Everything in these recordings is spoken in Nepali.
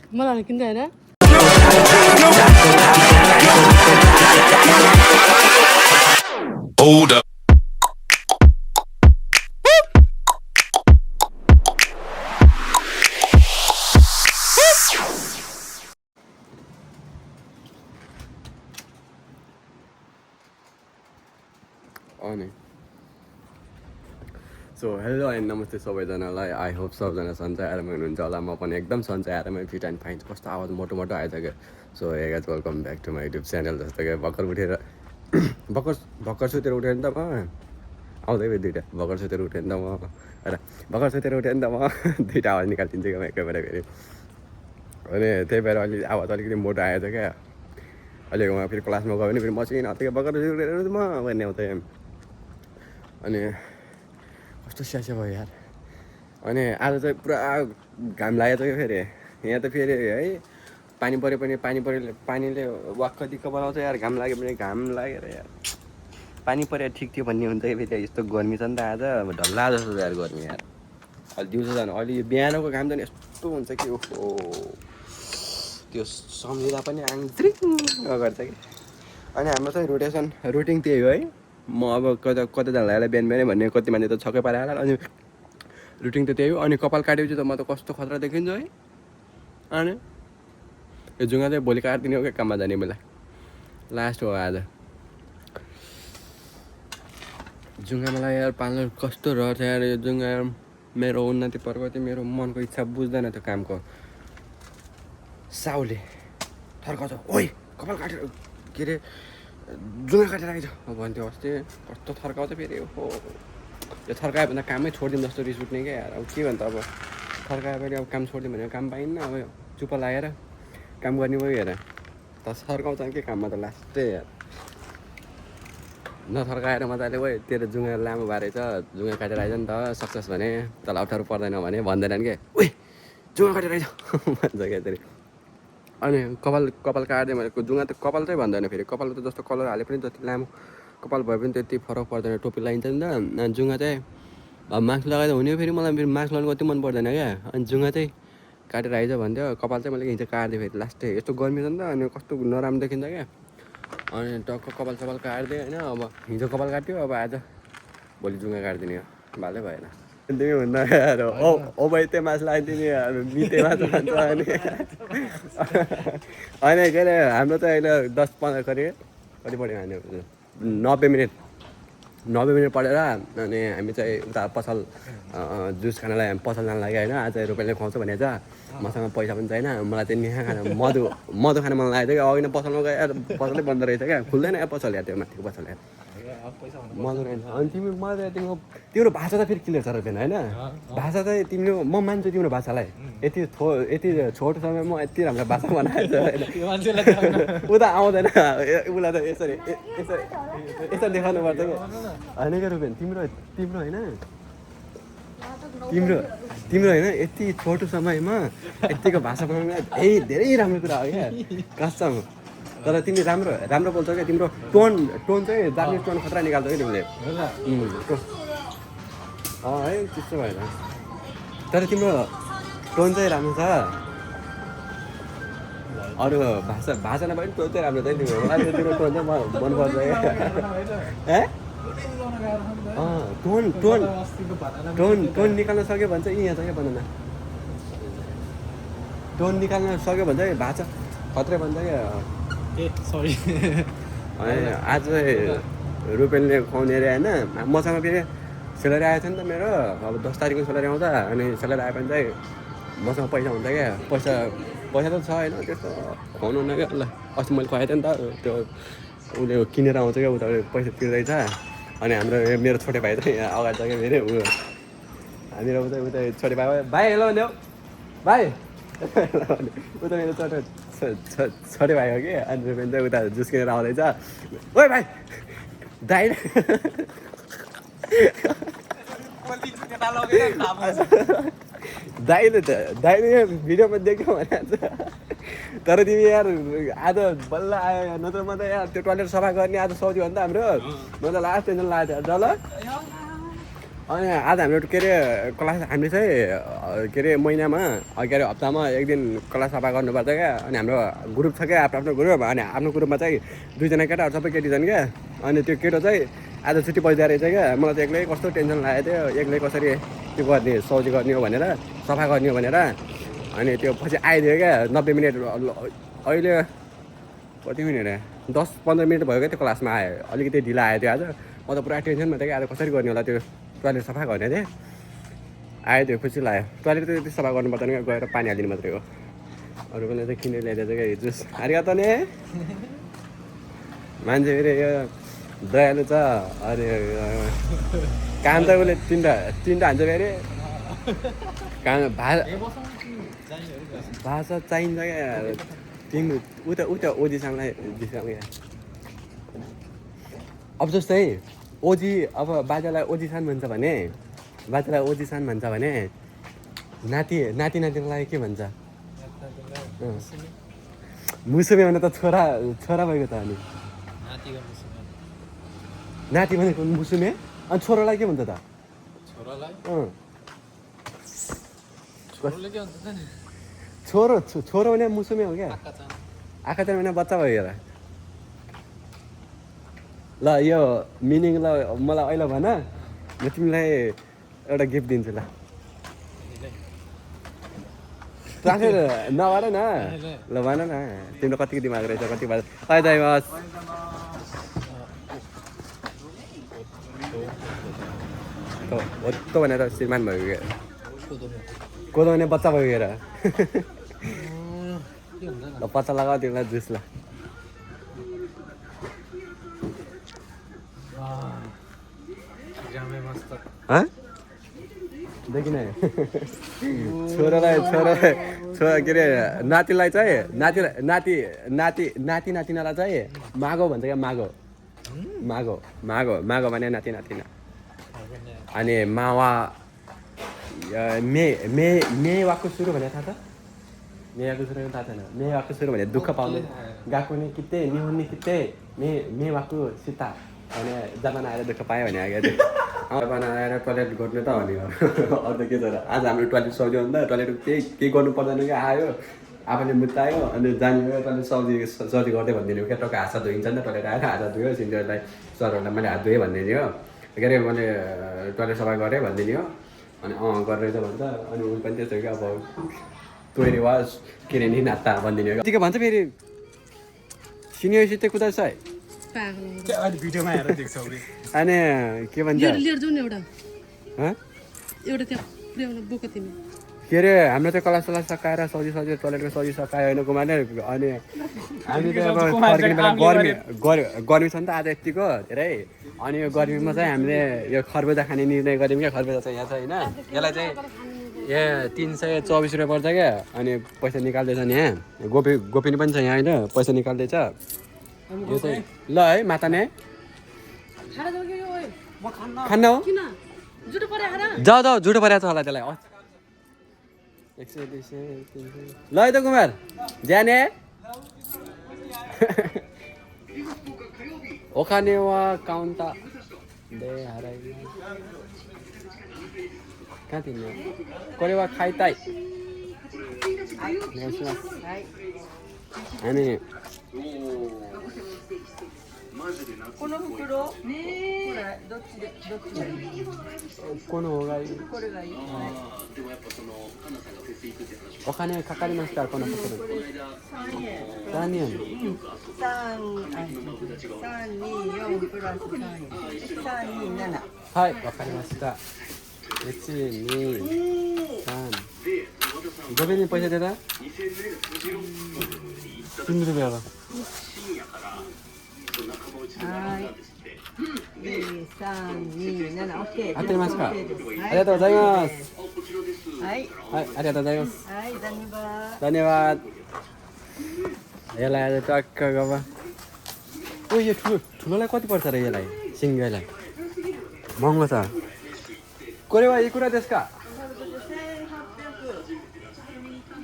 मलाई किन्दै होइन Hold up. अनि सो हेलो एन्ड नमस्ते सबैजनालाई आई होप सबजना सन्चै आरामै हुनुहुन्छ होला म पनि एकदम सन्चै आरामै फिट एन्ड फाइन कस्तो आवाज मोटो मोटो आएछ क्या so hey guys welcome back to my YouTube channel जस्तो क्या भर्खर उठेर भर्खर सुतेर उठेँ नि त म आउँदै भयो दुइटा भर्खर सुतेर उठेँ नि त म भर्खर सुतेर उठेँ नि त म दुइटा आवाज निकालिदिन्छु क्या म एकै बेला फेरि अनि त्यही भएर अलि आवाज अलिकति मोटो आएछ क्या अलिक उहाँ फेरि क्लासमा गयो भने फेरि मसिन हत्यो भर्खर सुतेर म भन्ने आउँथेँ अनि कस्तो स्यासे भयो यार अनि आज चाहिँ पुरा घाम लागेको छ क्या फेरि यहाँ त फेरि है पानी पऱ्यो पनि पानीले वाक्क दिक्क बनाउँछ यार घाम लाग्यो भने घाम लागेर यार पानी पऱ्यो ठिक थियो भन्ने हुन्छ कि फेरि यस्तो गर्मी छ नि त आज ढल्ला जस्तो छ यार गर्मी यार अलि दिउँसो जानु अलि बिहानको घाम जाने यस्तो हुन्छ कि ओहो त्यो सम्झिँदा पनि आङत्रिङ गर्छ कि अनि हाम्रो चाहिँ रुटिन त्यही हो है म अब कतिजनालाई बिहान बिहानै भन्ने कति मान्छे त छक्कै पारेर अनि रुटिन त त्यही हो अनि कपाल काटेपछि त म त कस्तो खतरा देखिन्छु है अनि यो जुङ्गा चाहिँ भोलि काटिदिने हो क्या काममा जाने बेला लास्ट हो आज जुङ्गा मलाई यार पाल्नु कस्तो रहेछ यार यो जुङ्गा मेरो उन्नति प्रगति मेरो मनको इच्छा बुझ्दैन त्यो कामको साउले थर्काउँछ ओइ कपाल काटेर के अरे जुङ्गा काटेर आइज भन्थ्यो अस्ति कस्तो थर्काउँछ फेरि हो यो थर्कायो भने कामै छोडिदिउँ जस्तो रिस उठ्ने क्या यार अब के भन्छ अब थर्कायो भने अब काम छोडिदिउँ भने काम पाइन्न अब चुप्प लागेर काम गर्ने भयो हेर त थर्काउँछ के काममा त लास्टै यार नथर्काएर मजाले गयो तेरो जुङ्गा लामो भएर छ जुङ्गा काटेर आइज नि त सक्सेस भने तल अप्ठ्यारो पर्दैन भने भन्दैनन् क्या उही जुङ्गा काटेर आइज भन्छ क्या त्यसरी अनि कपाल काट्यो भनेको जुङ्गा त कपाल चाहिँ भन्दैन फेरि कपाल त जस्तो कलर हाले पनि जति लामो कपाल भए पनि त्यति फरक पर्दैन टोपी लगाइन्छ नि त जुङ्गा चाहिँ अब मास्क लगाएर हुने फेरि मलाई फेरि मास्क लगाउनु कति मन पर्दैन क्या अनि जुङ्गा चाहिँ काटेर आइज भन्थ्यो कपाल चाहिँ मैले हिजो काटिदिएँ फेरि लास्टै यस्तो गर्मी छ नि त अनि कस्तो नराम्रो देखिन्छ क्या अनि टक्क कपाल काटिदिएँ होइन अब हिजो कपाल काट्यो अब आज भोलि जुङ्गा काटिदिने हो भालै भएन तिमी हुन्न यार ओ भाइ त्यो मासु लगाइदिने मिते मासु खान्छ अनि होइन के अरे हाम्रो चाहिँ अहिले 10-15 कति पऱ्यो हामी 90 मिनट पढेर अनि हामी चाहिँ उता पसल जुस खानलाई हामी पसल जान लाग्यो होइन आज रुपियाँले खुवाउँछ भनेको छ मसँग पैसा पनि छैन मलाई चाहिँ निहा खाना मधु खान मन लागेको थियो कि अघि नै पसलमा गएर पसलै बन्द रहेछ क्या खुल्दैन या पसल या त्यो माथिको पसल या मधु रहेछ अनि तिम्रो भाषा त फेरि क्लियर छ र होइन भाषा चाहिँ तिम्रो म मान्छु तिम्रो भाषालाई यति छोटो समयमा म यति राम्रो भाषा बनाएको छ होइन उता आउँदैन उसलाई त यसरी देखाउनु पर्छ कि होइन क्या रुपेन तिम्रो होइन तिम्रो होइन यति छोटो समयमा यतिको भाषा बनाउनु धेरै राम्रो कुरा हो क्या कसम तर तिमी राम्रो बोल्छौ क्या तिम्रो टोन चाहिँ जापानिज टोन खतरा निकाल्छौ क्या तिमीले है त्यस्तो भएन तर तिम्रो टोन चाहिँ राम्रो छ अरू भाषा नभए पनि टोन चाहिँ राम्रो छ तिम्रो मलाई तिम्रो टोन चाहिँ मनपर्छ क्या टोन निकाल्न सक्यो भने चाहिँ यहाँ छ क्या बनाउन टोन निकाल्न सक्यो भने चाहिँ भाषा खत्रै भन्छ क्या सरी आज रुपेनले खुवाउने अरे होइन मसँग फेरि सेलेरी आएको थियो नि त मेरो अब 10 तारिकको सेलेरी आउँछ अनि सेलेरी आयो भने चाहिँ मसँग पैसा हुन्छ क्या पैसा त छ होइन त्यस्तो खुवाउनु हुन्न क्या ल अस्ति मैले खुवाएको थिएँ नि त त्यो उसले किनेर आउँछ क्या उता पैसा तिर्दैछ अनि हाम्रो मेरो छोटे भाइ चाहिँ यहाँ अगाडि छ क्या फेरि हामीहरू उता छोटे भाइ हेलो भन्यो भाइ उता मेरो छोटे भाइ हो कि अनि रुपेन चाहिँ उता जुस किनेर आउँदैछ ओइ भाइ दाइ दाइले भिडियोमा देख्यो भने तर तिमी यार आज बल्ल आयो नत्र म त यार त्यो टोइलेट सफा गर्ने आज सौदी हो नि त हाम्रो म त लास्ट टेन्सन लागेको थियो ल अनि आज हाम्रो के अरे क्लास हामीले चाहिँ के अरे महिनामा के अरे हप्तामा एक दिन क्लास सफा गर्नुपर्छ क्या अनि हाम्रो ग्रुप छ क्या आफ्नो आफ्नो ग्रुप अनि आफ्नो ग्रुपमा चाहिँ दुईजना केटाहरू सबै केटी छन् क्या अनि त्यो केटो चाहिँ आज छुट्टी परिदिएको रहेछ क्या मलाई त एक्लै कस्तो टेन्सन लागेको थियो एक्लै कसरी त्यो गर्ने सौजी गर्ने हो भनेर सफा गर्ने हो भनेर अनि त्यो पछि आइदियो क्या 90 मिनट अहिले कति मिनट 10-15 मिनट भयो क्या त्यो क्लासमा आयो अलिकति ढिला आयो त्यो आज म त पुरा टेन्सनमा थिएँ कि आज कसरी गर्ने होला त्यो टोइलेट सफा गर्ने थिएँ आयो त्यो खुसी लाग्यो टोइलेट त त्यति सफा गर्नु पर्दैन गएर पानी हालिदिनु मात्रै हो अरू पनि चाहिँ किनेर ल्याइदिएछ क्या जुस आरिया त नि मान्छे फेरि यो दयालु छ अनि काम त उसले तिनवटा हान्छ फेरि काम भाषा चाहिन्छ क्या तिमी उता ओजीसँगलाई दिसँग अब जस्तै ओजी अब बाजेलाई ओजीसान भन्छ भने बाजेलाई ओजीसान भन्छ भने नातिनीलाई के भन्छ मुसुमे भने त छोरा भएको त अनि नाति भनेको मुसुमे अनि छोरालाई के भन्छ त छोरो भने मुसुमे हो क्या आँखाचान भने बच्चा भयो हेर ल यो मिनिङ ल मलाई अहिले भन म तिमीलाई एउटा गिफ्ट दिन्छु ल ट्रान्सलेट नभन न ल भन न तिम्रो कतिको दिमाग रहेछ कति बार हो भनेर श्रीमान भयो क्या कोदो भने बच्चा भयो हेर ल पत्ता लगाऊ तिमीलाई जुस ल देखिन छोरा के अरे नातिलाई चाहिँ नातिनालाई चाहिँ मागो भन्छ क्या मागो भने नातिना अनि मावा मेवाको सुरु भने थाहा छ मेवाको सुरु थाहा छैन मेवाको सुरु भने दुःख पाउने गएको नि कित्ते निहुन्ने कित्ते मेवाको सीता भने जमाना आएर दुःख पायो भने आएको थियो जमाना आएर टोइलेट गर्नु त हो नि अरू के छ र आज हाम्रो टोइलेट सक्यो भने त टोइलेट केही गर्नु पर्दैन क्या आयो आफूले मुत्तायो अनि जाने टोइलेट सर्दी गर्दै भनिदिनु क्या टक्क हात धोइन्छ नि त टोइलेट आएर हात धोयो सिन्जरलाई सरहरूलाई मैले हात धोएँ भनिदिने हो के अरे मैले टोइलेट सफा गरेँ भनिदिने हो अनि गरेर चाहिँ भन्छ अनि उयो पनि त्यस्तो क्या अब तोरी वा के अरे नि नाता भनिदिने हो के भन्छ फेरि सिनियर सिटे कुदा छ भिडियोमा हेरेर देख्छौ अनि के भन्छ लिएर जाउँ न एउटा त्यहाँ पुर्याउन बोको तिमी के अरे हाम्रो चाहिँ कला सकाएर सजी टोइलेटको सजी सकायो होइन कुमारले अनि हामी चाहिँ अब फर्किने बेला गर्मी छ नि त आज यतिको धेरै अनि यो गर्मीमा चाहिँ हामीले यो खरबुजा खाने निर्णय गऱ्यौँ क्या खरबुजा चाहिँ यहाँ छ होइन यसलाई चाहिँ यहाँ 324 रुपियाँ पर्छ क्या अनि पैसा निकाल्दैछ नि यहाँ गोपिनी पनि छ यहाँ होइन पैसा निकाल्दैछ यो चाहिँ ल है माता नै खान्न हो जाऊ झुटो परेको छ होला त्यसलाई 100 200 300 ल है त कुमार जाने ओखाने वा काउन्टा दे हराइ कहाँ तिमी कोरेवा खाइताइ अनि कोनो होगा ओखाने खाकारी मास्टर कोनो पकड़ दानियन はいわかりました123ごめんにपैसा देता 3 रुपैयाँ हो合ってますかありがとうございますはいありがとうございますधन्यवाद यसलाई टक्क गब ओ यो ठुलोलाई कति पर्छ र यसलाई सिङ्गैलाई महँगो छ कोरेवा ई कुरा त्यसका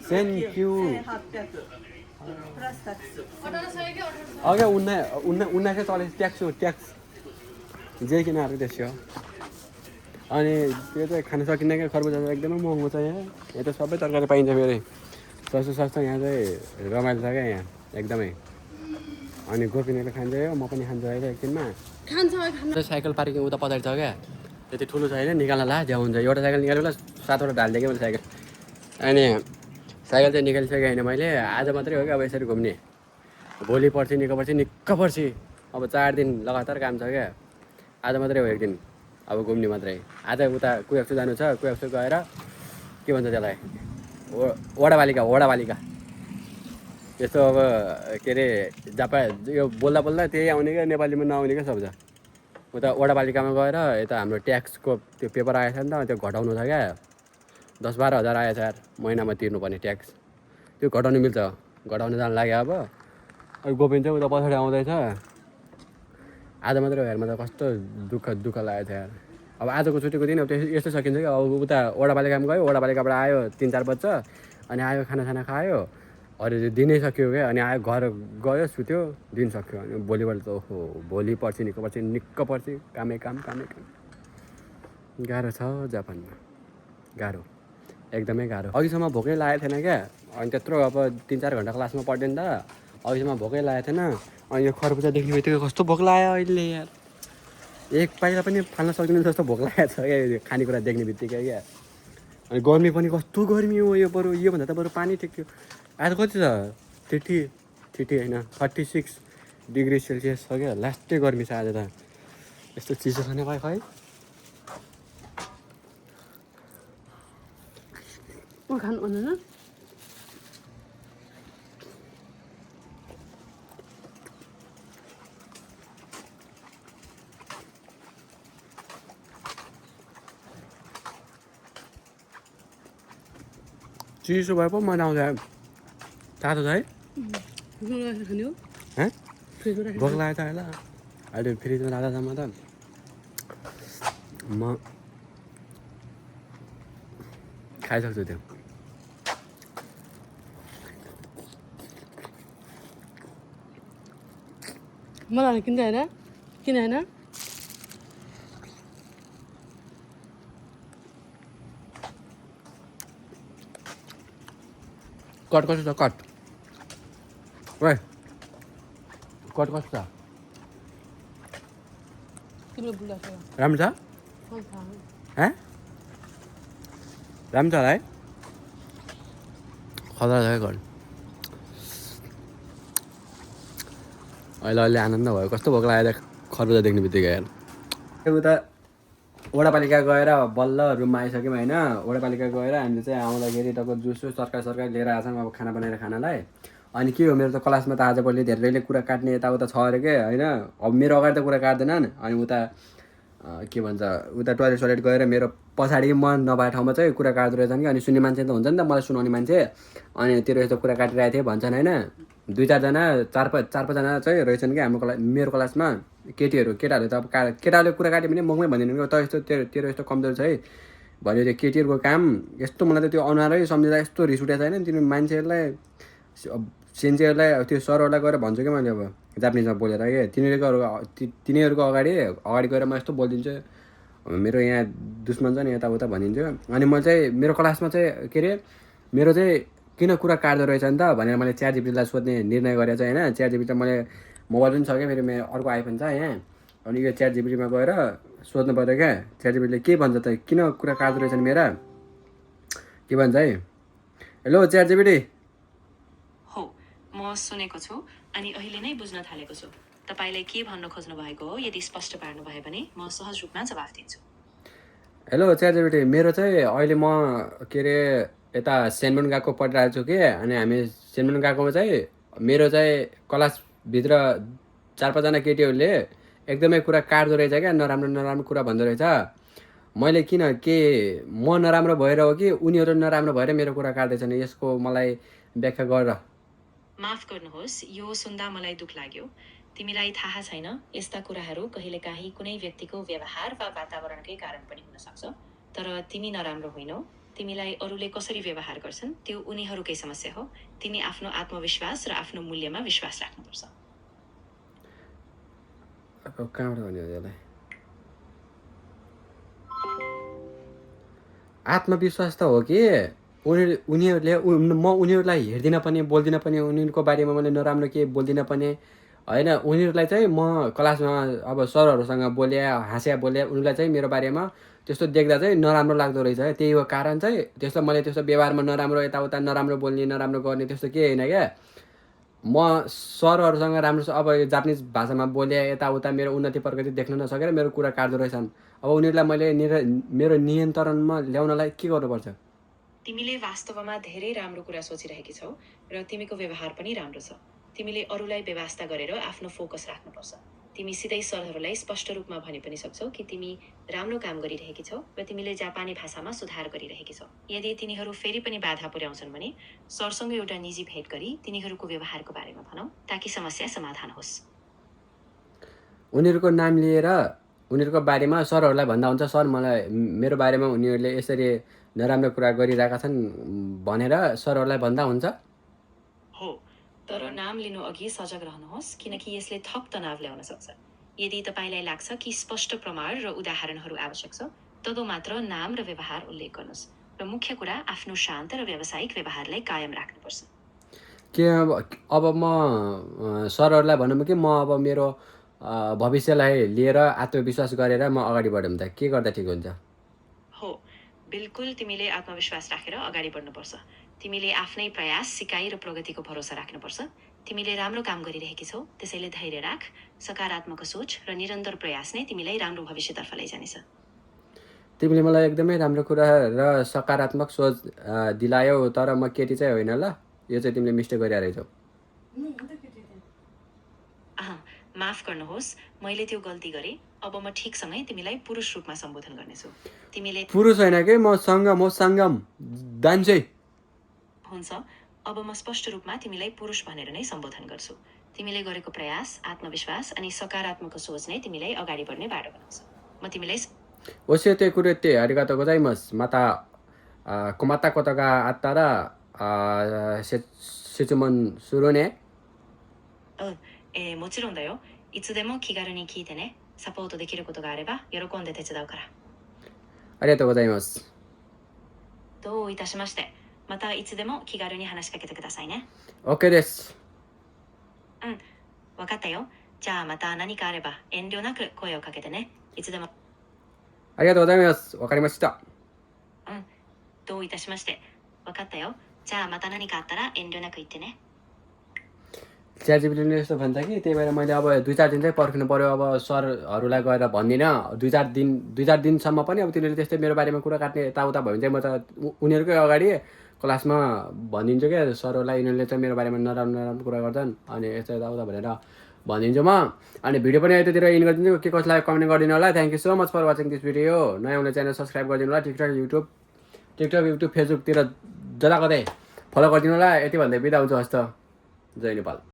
थ्याङ्क यू अगे 1940 ट्याक्स जे किन आएको त्यसो अनि त्यो चाहिँ खान सकिन्न क्या खरबुजा चाहिँ एकदमै महँगो छ यहाँ त सबै तरकारी पाइन्छ फेरि सस्तो सस्तो यहाँ चाहिँ रमाइलो छ क्या यहाँ एकदमै अनि गोपिनीले खान्छ यो म पनि खान्छु अहिले एकदिनमा साइकल पार्किङ उता पछाडि छ क्या त्यति ठुलो छ होइन निकाल्न ला ज्याउ हुन्छ एउटा साइकल निकाल्यो 7वटा ढालिदिएँ क्या मैले साइकल अनि साइकल चाहिँ निकालिसकेँ होइन मैले आज मात्रै हो क्या अब यसरी घुम्ने भोलि पर्सि निको पर्सि निक्क पर्सि अब 4 दिन लगातार काम छ क्या आज मात्रै हो एक दिन अब घुम्ने मात्रै आज उता कुयाक्सु जानु छ कुयाक्सु गएर के भन्छ त्यसलाई वडापालिका यस्तो अब के अरे जापा यो बोल्दा बोल्दा त्यही आउने क्या नेपालीमा नआउने क्या शब्द उता वडापालिकामा गएर यता हाम्रो ट्याक्सको त्यो पेपर आएछ नि त त्यो घटाउनु छ क्या 10-12 हजार आएछ यार महिनामा तिर्नुपर्ने ट्याक्स त्यो घटाउनु मिल्छ घटाउन जानु लाग्यो अब गोपिन चाहिँ उता पछाडि आउँदैछ आज मात्रै हो यार मलाई कस्तो दुःख लागेको थियो यार अब आजको छुट्टीको दिन अब यस्तो सकिन्छ कि अब उता वडापालिकामा गयो वडापालिकाबाट आयो 3-4 बज्छ अनि आयो खाना खायो अरू दिनै सक्यो क्या अनि आयो घर गयो सुत्यो दिन सक्यो अनि भोलिबाट त ओहो भोलि पर्सि निक्क पर्सि कामै काम गाह्रो छ जापानमा गाह्रो एकदमै गाह्रो अघिसम्म भोकै लागेको थिएन क्या अनि त्यत्रो अब 3-4 घन्टा क्लासमा पढ्दैन त अघिसम्म भोकै लागेको थिएन अनि यो खरबुजा देख्ने बित्तिकै कस्तो भोक लाग्यो अहिले यार एक पाइला पनि फाल्न सक्दैन जस्तो भोक लागेको छ क्या यो खानेकुरा देख्ने बित्तिकै क्या अनि गर्मी पनि कस्तो गर्मी हो यो बरु योभन्दा त बरु पानी ठिक थियो आज कति छ 30 होइन 36 डिग्री सेल्सियस छ क्या लास्टै गर्मी छ आज त यस्तो चिसो छ नि खै खानु हुँदैन चिसो भए पो मजा आउँछ तातो छ है खाने हो भोक लागेको छ होला अहिले फ्रिजमा राख्दासम्म त म खाइसक्छु त्यो मलाई किन होइन कट कस्तो छ कट कट कस्तो छ राम्रो छ राम्रो छ होला है खतरा छ घर अहिले आनन्द भयो कस्तो भोक लागेर खरबुजा देख्ने बित्तिकै यार उता वडापालिका गएर बल्ल रुममा आइसक्यौँ होइन वडापालिका गएर हामीले चाहिँ आउँदाखेरि तपाईँको जुसो सरकारी लिएर आएछौँ अब खाना बनाएर खानालाई अनि के हो मेरो त क्लासमा त आजभोलि धेरैले कुरा काट्ने यताउता छ अरे के होइन अब मेरो अगाडि त कुरा काट्दैनन् अनि उता के भन्छ उता टोइलेट गएर मेरो पछाडि म नभए ठाउँमा चाहिँ कुरा काट्दो रहेछन् कि अनि सुन्ने मान्छे त हुन्छ नि त मलाई सुनाउने मान्छे अनि तेरो यस्तो कुरा काटिरहेको थिएँ भन्छन् होइन 2-4जना 4-5जना चाहिँ रहेछन् कि हाम्रो मेरो क्लासमा केटाहरूले त अब केटाहरूले कुरा काट्यो भने ममै भनिदिनु कि त यस्तो तेरो यस्तो कमजोर छ है भन्यो त्यो केटीहरूको काम यस्तो मलाई त त्यो अनुहारै सम्झिँदा यस्तो रिस उठेको छैन तिनीहरू मान्छेहरूलाई सेन्चेहरूलाई त्यो सरहरूलाई गएर भन्छु कि मैले अब जापानिजमा बोलेर के तिनीहरूको अगाडि गएर म यस्तो बोलिदिन्छु मेरो यहाँ दुश्मन छ नि यताउता भनिन्छु अनि मैले चाहिँ मेरो क्लासमा चाहिँ के अरे मेरो चाहिँ किन कुरा काट्दो रहेछ नि त भनेर मैले ChatGPT-लाई सोध्ने निर्णय गरेको चाहिँ होइन ChatGPT त मैले मोबाइल पनि छ क्या फेरि मेरो अर्को आइफोन छ यहाँ अनि यो ChatGPT-मा गएर सोध्नु पऱ्यो क्या ChatGPT-ले के भन्छ त किन कुरा काट्दो रहेछन् मेरा के भन्छ है हेलो ChatGPT हो म सुनेको छु अनि अहिले नै बुझ्न थालेको छु तपाईलाई के भन्न खोज्नु भएको हो यदि स्पष्ट पार्नु भयो भने म सहज रूपमा जवाफ दिन्छु हेलो ChatGPT मेरो चाहिँ अहिले म के अरे यता सेनमुन गएको पढिरहेको छु कि अनि हामी सेनमुन गएकोमा चाहिँ मेरो चाहिँ क्लासभित्र 4-5जना केटीहरूले एकदमै कुरा काट्दो रहेछ क्या नराम्रो कुरा भन्दो रहेछ मैले किन के म नराम्रो भएर हो कि उनीहरू नराम्रो भएर मेरो कुरा काट्दैछन् यसको मलाई व्याख्या गर माफ गर्नुहोस् यो सुन्दा मलाई दुख लाग्यो तिमीलाई थाहा छैन यस्ता कुराहरू कहिलेकाहीँ कुनै व्यक्तिको व्यवहार वा वातावरणकै कारण पनि हुन सक्छ तर तिमी नराम्रो होइनौ तिमीलाई अरूले कसरी व्यवहार गर्छन् त्यो उनीहरूकै समस्या हो तिमी आफ्नो आत्मविश्वास र आफ्नो मूल्यमा विश्वास राख्नुपर्छ कहाँबाट भन्यो यसलाई आत्मविश्वास त हो कि उनीहरूले म उनीहरूलाई हेर्दिनँ पनि बोल्दिनँ पनि उनीहरूको बारेमा मैले नराम्रो के बोल्दिनँ पनि होइन उनीहरूलाई चाहिँ म क्लासमा अब सरहरूसँग बोले हाँस्या बोले उनीहरूलाई चाहिँ मेरो बारेमा त्यस्तो देख्दा चाहिँ नराम्रो लाग्दो रहेछ त्यही हो कारण चाहिँ त्यस्तो मैले त्यस्तो व्यवहारमा नराम्रो यताउता नराम्रो बोल्ने नराम्रो गर्ने त्यस्तो केही होइन क्या म सरहरूसँग राम्रो अब जापानिज भाषामा बोले यताउता मेरो उन्नति प्रगति देख्न नसकेर मेरो कुरा काट्दो रहेछन् अब उनीहरूलाई मैले मेरो नियन्त्रणमा ल्याउनलाई के गर्नुपर्छ तिमीले वास्तवमा धेरै राम्रो कुरा सोचिरहेकी छौ र तिमीको व्यवहार पनि राम्रो छ तिमीले अरूलाई व्यवस्था गरेर आफ्नो फोकस राख्नुपर्छ तिमी सिधै सरहरूलाई स्पष्ट रूपमा भने पनि सक्छौ कि तिमी राम्रो काम गरिरहेकी छौ र तिमीले जापानी भाषामा सुधार गरिरहेकी छौ यदि तिनीहरू फेरि पनि बाधा पुर्याउँछन् भने सरसँग एउटा निजी भेट गरी तिनीहरूको व्यवहारको बारेमा भनौ ताकि समस्या समाधान होस् उनीहरूको नाम लिएर उनीहरूको बारेमा सरहरूलाई भन्दा हुन्छ सर मलाई मेरो बारेमा उनीहरूले यसरी नराम्रो कुरा गरिरहेका छन् भनेर सरहरूलाई भन्दा हुन्छ हो तर नाम लिनु अघि सजग रहनुहोस् किनकि यसले थप तनाव ल्याउन सक्छ यदि तपाईँलाई लाग्छ कि स्पष्ट प्रमाण र उदाहरणहरू आवश्यक छ तब मात्र नाम र व्यवहार उल्लेख गर्नुहोस् र मुख्य कुरा आफ्नो शान्त र व्यावसायिक व्यवहारलाई कायम राख्नुपर्छ के अब म सरहरूलाई भनौँ कि म अब मेरो भविष्यलाई लिएर आत्मविश्वास गरेर म अगाडि बढौँ त के गर्दा ठिक हुन्छ हो बिल्कुल तिमीले आत्मविश्वास राखेर अगाडि बढ्नुपर्छ तिमीले आफ्नै प्रयास सिकाइ र प्रगतिको भरोसा राख्नुपर्छ तिमीले राम्रो काम गरिरहेकी छौ त्यसैले धैर्य राख सकारात्मक सोच र निरन्तर प्रयास नै तिमीलाई राम्रो भविष्यतर्फ लैजानेछ तिमीले मलाई एकदमै राम्रो कुरा र सकारात्मक सोच दिलायौ तर म केटी चाहिँ होइन ल यो चाहिँ तिमीले मिस्टेक गरिरहेछौ माफ गर्नुहोस् मैले त्यो गल्ती गरेँ अब म ठिकसँगै तिमीलाई पुरुष रूपमा सम्बोधन गर्नेछु तिमीले पुरुष होइन कि म सङ्गम दान्छे हुन्छ अब म स्पष्ट रूपमा तिमीलाई पुरुष भनेर नै सम्बोधन गर्छु तिमीले गरेको प्रयास आत्मविश्वास अनि सकारात्मक सोच नै तिमीलाई अगाडि बढ्ने बाटो बनाउँछ म तिमीलाई ओसेते कुरेते आरिगातो गोजाइमास माता कोमाता कोतागा आत्तारा सेचुमन सुरुने もちろんだよいつでも気軽に聞いてねサポートできることがあれば喜んで手伝うからありがとうございますどういたしましてまたいつでも気軽に話しかけてくださいね OK ですわかったよじゃあまた何かあれば遠慮なく声をかけてねいつでもありがとうございますわかりましたどういたしましてわかったよじゃあまた何かあったら遠慮なく言ってねच्याटजिपिटीले यस्तो भन्छ कि त्यही भएर मैले अब 2-4 दिन चाहिँ पर्खिनु पर्यो अब सरहरूलाई गएर भन्दिनँ 2-4 दिनसम्म पनि अब तिनीहरूले त्यस्तै मेरो बारेमा कुरा काट्ने यताउता भयो भने चाहिँ म त उनीहरूकै अगाडि क्लासमा भनिदिन्छु क्या सरहरूलाई यिनीहरूले चाहिँ मेरो बारेमा नराम्रो कुरा गर्छन् अनि यस्तो यताउता भनेर भनिदिन्छु म अनि भिडियो पनि यतातिर इन गरिदिन्छु के कसलाई कमेन्ट गरिदिनु होला thank you so much for watching this video नयाँ आउने च्यानल सब्सक्राइब गरिदिनु होला टिकटक युट्युब फेसबुकतिर जता कतै फलो गरिदिनु होला यति भन्दै बिदा हुन्छ हस्त जय नेपाल